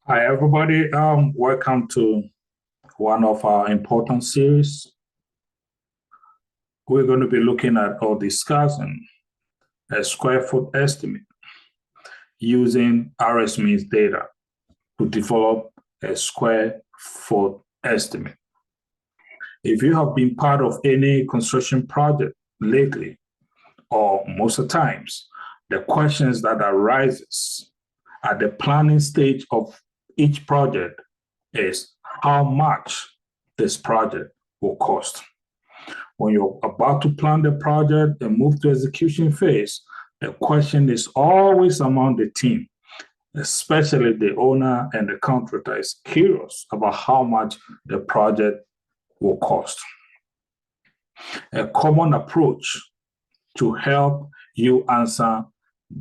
Hi, everybody. Welcome to one of our important series. We're going to be looking at or discussing a square foot estimate using RSMean data to develop a square foot estimate. If you have been part of any construction project lately, or most of the times, the questions that arises at the planning stage of each project is how much this project will cost. When you're about to plan the project and move to execution phase, the question is always among the team, especially the owner and the contractor is curious about how much the project will cost. A common approach to help you answer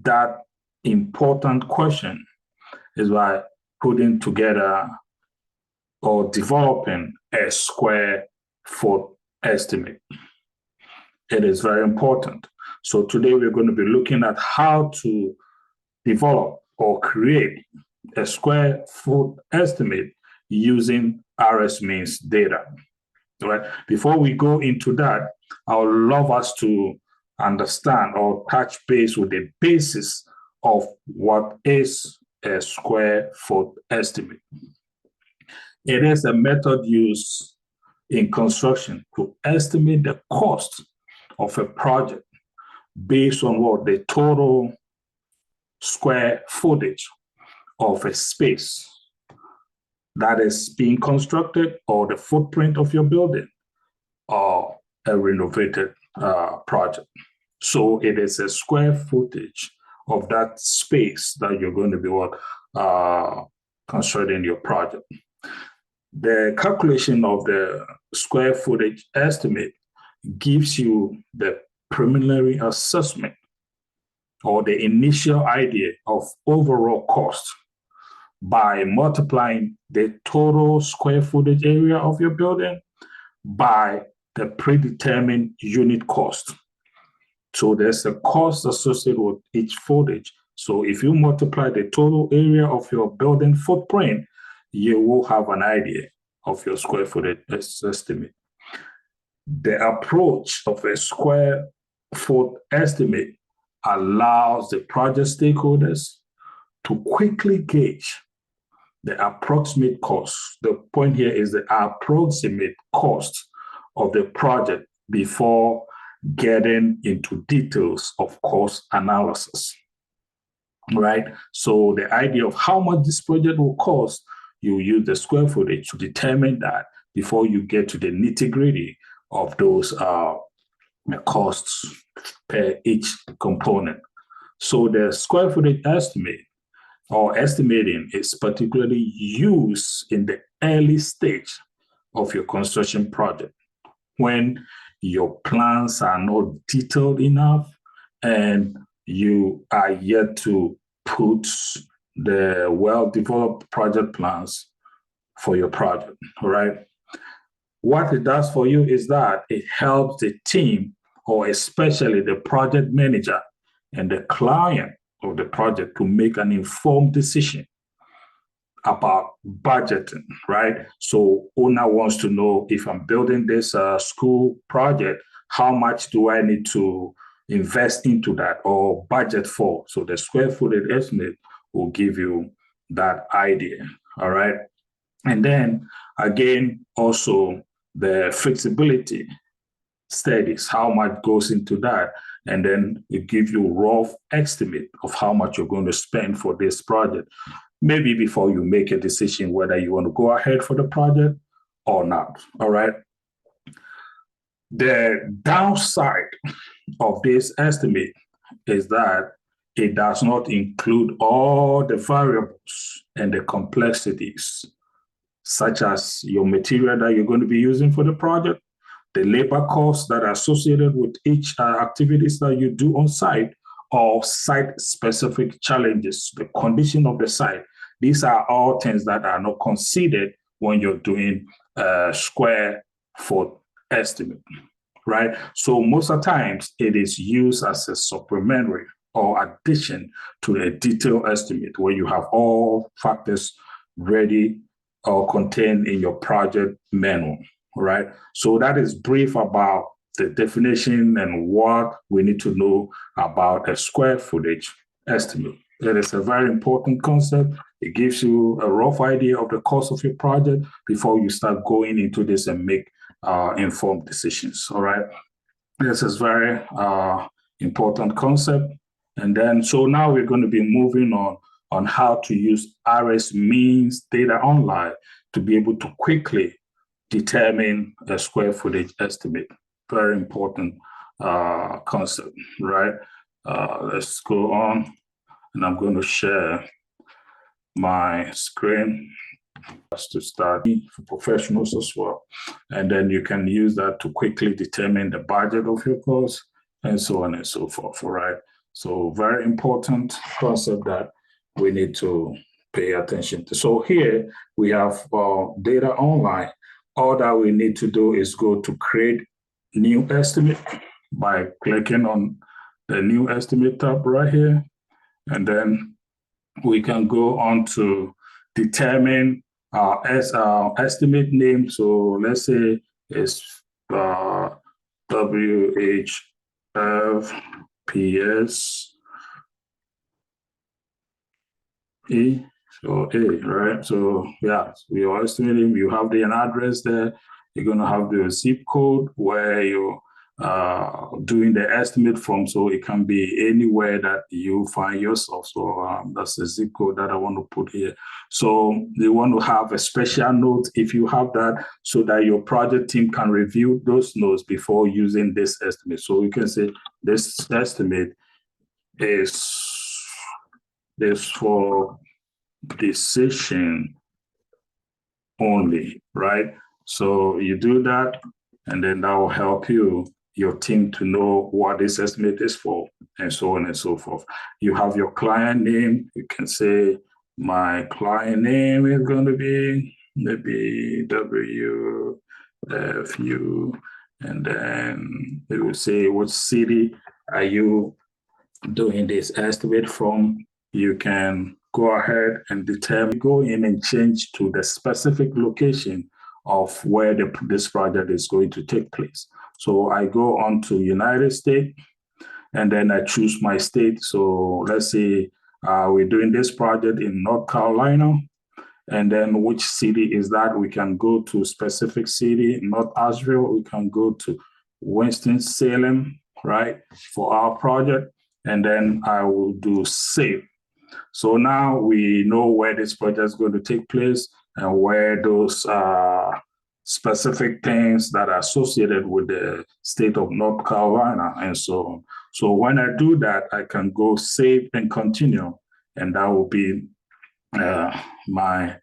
that important question is by putting together or developing a square foot estimate. It is very important. So today we're going to be looking at how to develop or create a square foot estimate using RSMean data. Right? Before we go into that, I would love us to understand or touch base with the basis of what is a square foot estimate. It is a method used in construction to estimate the cost of a project based on what the total square footage of a space that is being constructed or the footprint of your building or a renovated project. So it is a square footage of that space that you're going to be constructing your project. The calculation of the square footage estimate gives you the preliminary assessment or the initial idea of overall cost by multiplying the total square footage area of your building by the predetermined unit cost. So there's a cost associated with each footage. So if you multiply the total area of your building footprint, you will have an idea of your square footage estimate. The approach of a square foot estimate allows the project stakeholders to quickly gauge the approximate cost. The point here is the approximate cost of the project before getting into details of cost analysis, right? So the idea of how much this project will cost, you use the square footage to determine that before you get to the nitty-gritty of those costs per each component. So the square footage estimate or estimating is particularly used in the early stage of your construction project when your plans are not detailed enough and you are yet to put the well-developed project plans for your project, right? What it does for you is that it helps the team, or especially the project manager and the client of the project, to make an informed decision about budgeting, right? So owner wants to know, if I'm building this school project, how much do I need to invest into that or budget for? So the square footage estimate will give you that idea, all right? And then again, also the feasibility studies, how much goes into that, and then it gives you a rough estimate of how much you're going to spend for this project, maybe before you make a decision whether you want to go ahead for the project or not, all right? The downside of this estimate is that it does not include all the variables and the complexities, such as your material that you're going to be using for the project, the labor costs that are associated with each activities that you do on site, or site-specific challenges, the condition of the site. These are all things that are not considered when you're doing a square foot estimate, right? So most of the times it is used as a supplementary or addition to a detailed estimate where you have all factors ready or contained in your project manual, right? So that is brief about the definition and what we need to know about a square footage estimate. It is a very important concept. It gives you a rough idea of the cost of your project before you start going into this and make informed decisions, all right? This is very important concept. And then, so now we're going to be moving on how to use RSMean data online to be able to quickly determine a square footage estimate. Very important concept, right? Let's go on, and I'm going to share my screen to start for professionals as well. And then you can use that to quickly determine the budget of your course and so on and so forth, right? So very important concept that we need to pay attention to. So here we have data online. All that we need to do is go to create new estimate by clicking on the new estimate tab right here. And then we can go on to determine estimate name. So let's say it's WHFPS E. So A, right? So yeah, we are estimating, you have the address there. You're going to have the zip code where you're doing the estimate from. So it can be anywhere that you find yourself. So that's the zip code that I want to put here. So you want to have a special note if you have that, so that your project team can review those notes before using this estimate. So you can say this estimate is for decision only, right? So you do that, and then that will help your team to know what this estimate is for, and so on and so forth. You have your client name. You can say my client name is going to be maybe WFU, and then it will say what city are you doing this estimate from. You can go ahead and determine, go in and change to the specific location of where this project is going to take place. So I go on to United States, and then I choose my state. So let's say we're doing this project in North Carolina, and then which city is that? We can go to specific city, North Asheville. We can go to Winston-Salem, right, for our project. And then I will do save. So now we know where this project is going to take place and where those specific things that are associated with the state of North Carolina and so on. So when I do that, I can go save and continue, and that will be my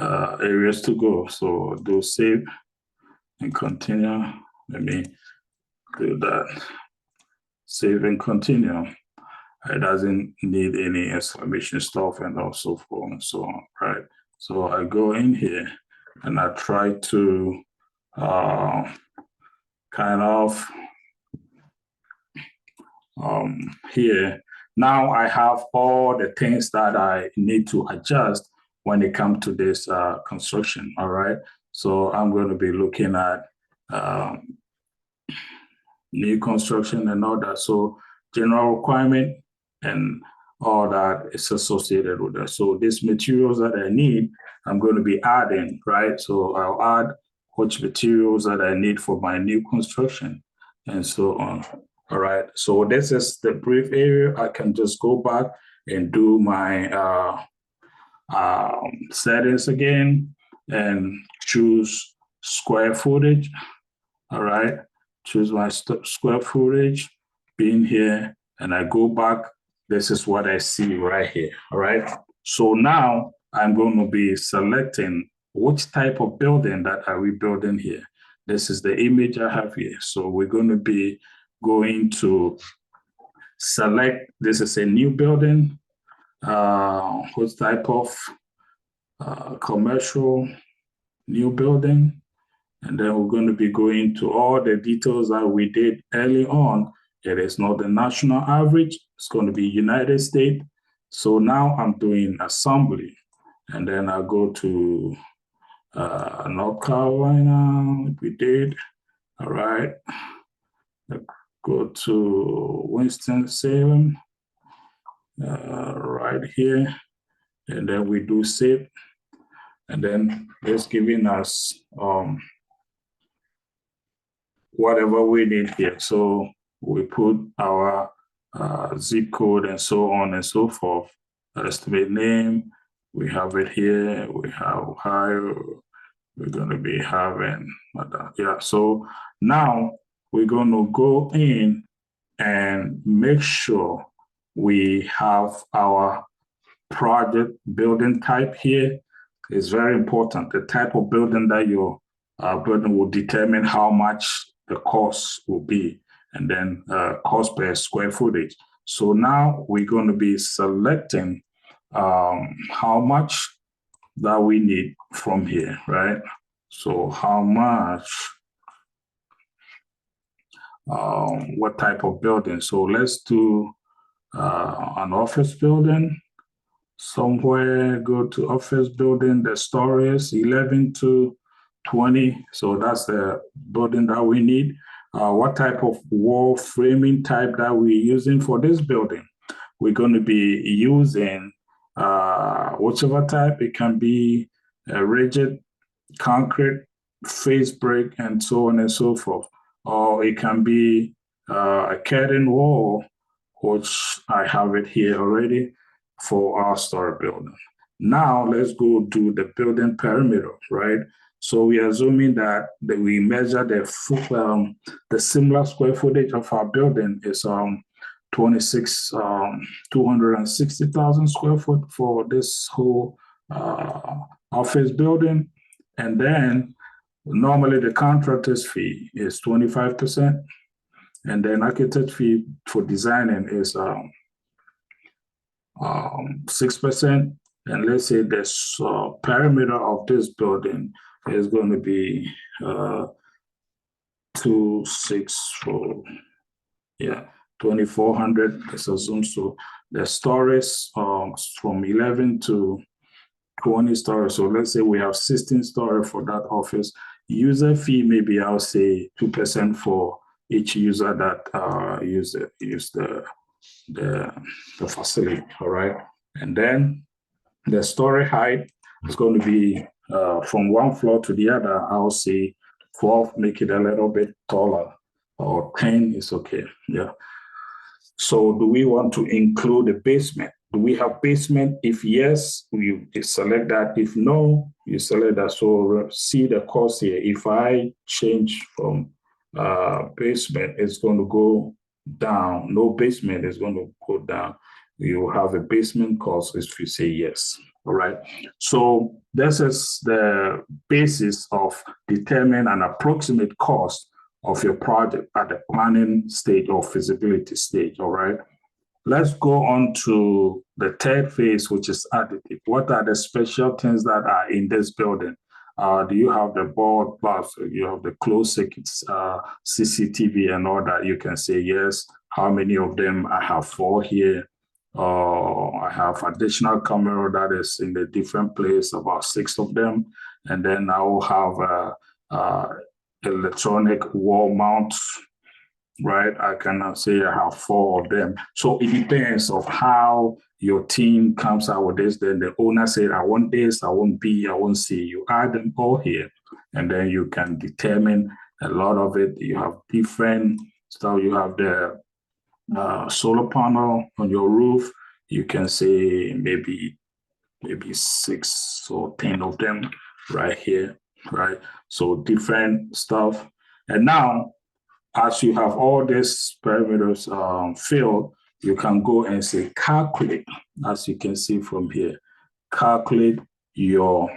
areas to go. So do save and continue. Let me do that. Save and continue. It doesn't need any exclamation stuff and also forth and so on, right? So I go in here and I try to kind of here. Now I have all the things that I need to adjust when it comes to this construction, all right? So I'm going to be looking at new construction and all that. So general requirement and all that is associated with that. So these materials that I need, I'm going to be adding, right? So I'll add which materials that I need for my new construction and so on. All right. So this is the brief area. I can just go back and do my settings again and choose square footage. All right. Choose my square footage, being here, and I go back. This is what I see right here, all right? So now I'm going to be selecting which type of building that are we building here. This is the image I have here. So we're going to be going to select, this is a new building, what type of commercial new building. And then we're going to be going to all the details that we did early on. It is not the national average. It's going to be United States. So now I'm doing assembly. and then I'll go to North Carolina, we did. All right. Go to Winston-Salem, right here, and then we do save, and then it's giving us whatever we need here. So we put our zip code and so on and so forth. Estimate name, we have it here. We have Ohio. We're going to be having, yeah. So now we're going to go in and make sure we have our project building type here. Is very important. The type of building that your building will determine how much the cost will be, and then cost per square footage. So now we're going to be selecting how much that we need from here, right? So how much, what type of building? So let's do an office building. Somewhere, go to office building, the stories 11 to 20. So that's the building that we need. What type of wall framing type that we're using for this building? We're going to be using whichever type. It can be a rigid concrete, face brick, and so on and so forth. Or it can be a curtain wall, which I have it here already for our story building. Now let's go to the building perimeter, right? So we are assuming that we measure the similar square footage of our building is 260,000 square foot for this whole office building. And then normally the contractor's fee is 25%. And then architect fee for designing is 6%. And let's say this perimeter of this building is going to be 2,400. Let's assume so. The stories from 11 to 20 stories. So let's say we have 16 stories for that office. User fee, maybe I'll say 2% for each user that use the facility. All right, and then the story height is going to be from one floor to the other. I'll say 12, make it a little bit taller, or 10 is okay. Yeah. So do we want to include a basement? Do we have basement? If yes, you select that. If no, you select that. So see the cost here. If I change from basement, it's going to go down. No basement is going to go down. You have a basement cost if you say yes. All right. So this is the basis of determining an approximate cost of your project at the planning stage or feasibility stage. All right. Let's go on to the third phase, which is additive. What are the special things that are in this building? Do you have the board plus you have the closed circuits, CCTV and all that? You can say yes. How many of them? I have 4 here. I have additional camera that is in a different place, about 6 of them. And then I will have electronic wall mounts, right? I cannot say I have 4 of them. So it depends of how your team comes out with this. Then the owner said, I want this, I want B, I want C. You add them all here, and then you can determine a lot of it. You have different stuff. You have the solar panel on your roof. You can say maybe 6 or 10 of them right here, right? So different stuff. And now, as you have all these parameters filled, you can go and say calculate, as you can see from here, calculate your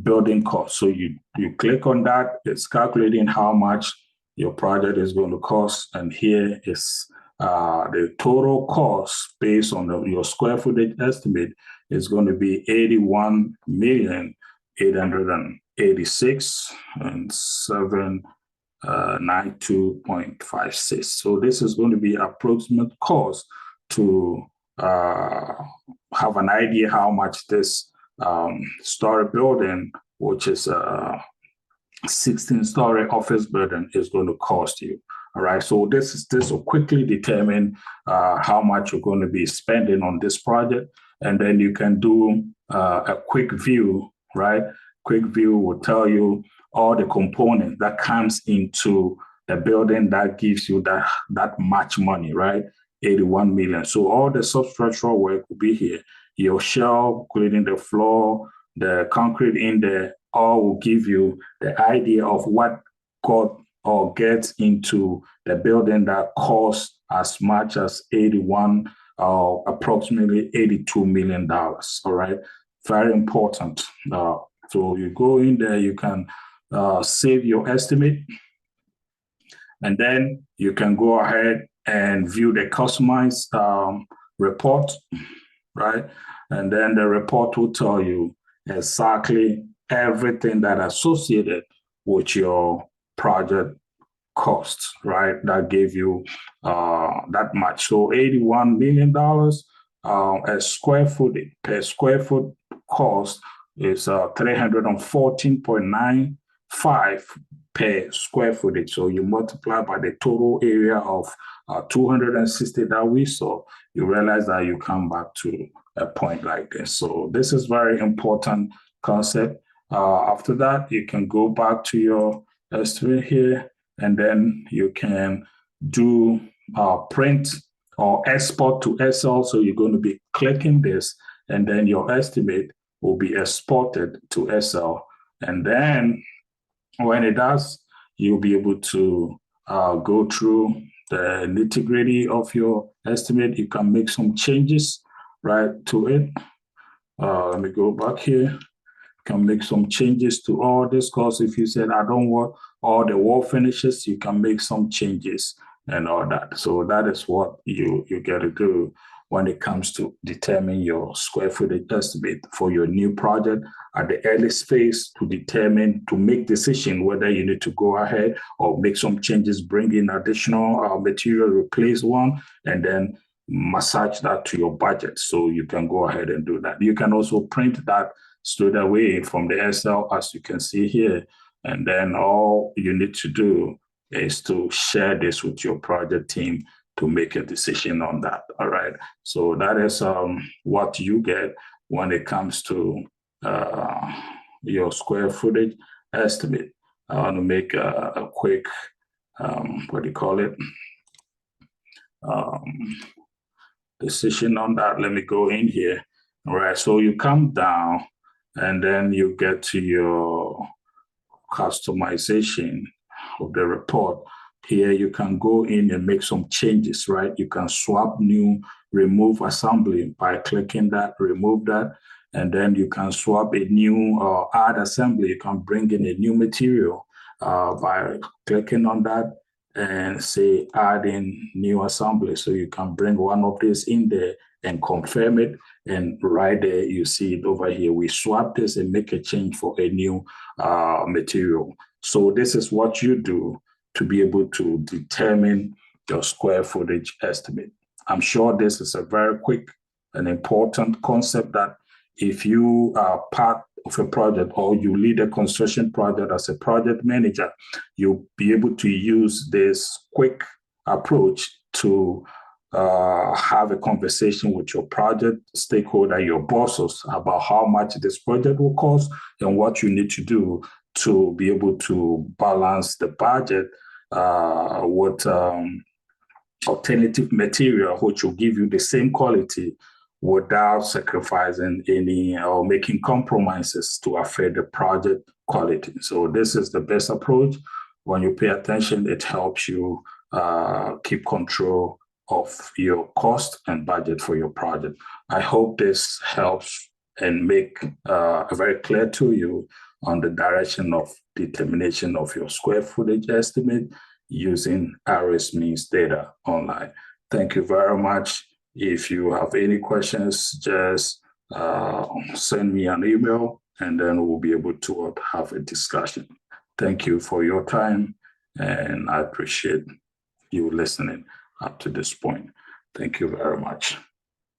building cost. So you click on that, it's calculating how much your project is going to cost. And here is the total cost based on your square footage estimate is going to be 81,886 and 792.56. So this is going to be approximate cost to have an idea how much this story building, which is a 16-story office building, is going to cost you. All right, so this will quickly determine how much you're going to be spending on this project, and then you can do a quick view, right? Quick view will tell you all the components that comes into the building that gives you that much money, right? 81 million. So all the substructural work will be here. Your shell, including the floor, the concrete in there, all will give you the idea of what got or gets into the building that costs as much as 81 or approximately $82 million. All right, very important. So you go in there, you can save your estimate, and then you can go ahead and view the customized report, right? And then the report will tell you exactly everything that associated with your project costs, right? That gave you that much. So $81 million a square foot per square foot cost is 314.95 per square footage. So you multiply by the total area of 260 that we saw, you realize that you come back to a point like this. So this is very important concept. After that, you can go back to your estimate here, and then you can do print or export to Excel. So you're going to be clicking this, and then your estimate will be exported to Excel. And then when it does, you'll be able to go through the nitty-gritty of your estimate. You can make some changes, right, to it. Let me go back here. Can make some changes to all this, because if you said I don't want all the wall finishes, you can make some changes and all that. So that is what you get to do when it comes to determine your square footage estimate for your new project at the earliest phase, to make decision whether you need to go ahead or make some changes, bring in additional material, replace one, and then massage that to your budget. So you can go ahead and do that. You can also print that straight away from the Excel, as you can see here. And then all you need to do is to share this with your project team to make a decision on that. All right. So that is what you get when it comes to your square footage estimate. I want to make a quick, decision on that. Let me go in here. All right. So you come down, and then you get to your customization of the report. Here you can go in and make some changes, right? You can swap new, remove assembly by clicking that, remove that, and then you can swap a new or add assembly. You can bring in a new material by clicking on that and say add in new assembly. So you can bring one of these in there and confirm it. And right there, you see it over here. We swap this and make a change for a new material. So this is what you do to be able to determine your square footage estimate. I'm sure this is a very quick and important concept that if you are part of a project or you lead a construction project as a project manager, you'll be able to use this quick approach to have a conversation with your project stakeholder, your bosses, about how much this project will cost and what you need to do to be able to balance the budget with alternative material, which will give you the same quality without sacrificing any or making compromises to affect the project quality. So this is the best approach. When you pay attention, it helps you keep control of your cost and budget for your project. I hope this helps and make very clear to you on the direction of determination of your square footage estimate using RSMean's data online. Thank you very much. If you have any questions, just send me an email, and then we'll be able to have a discussion. Thank you for your time, and I appreciate you listening up to this point. Thank you very much.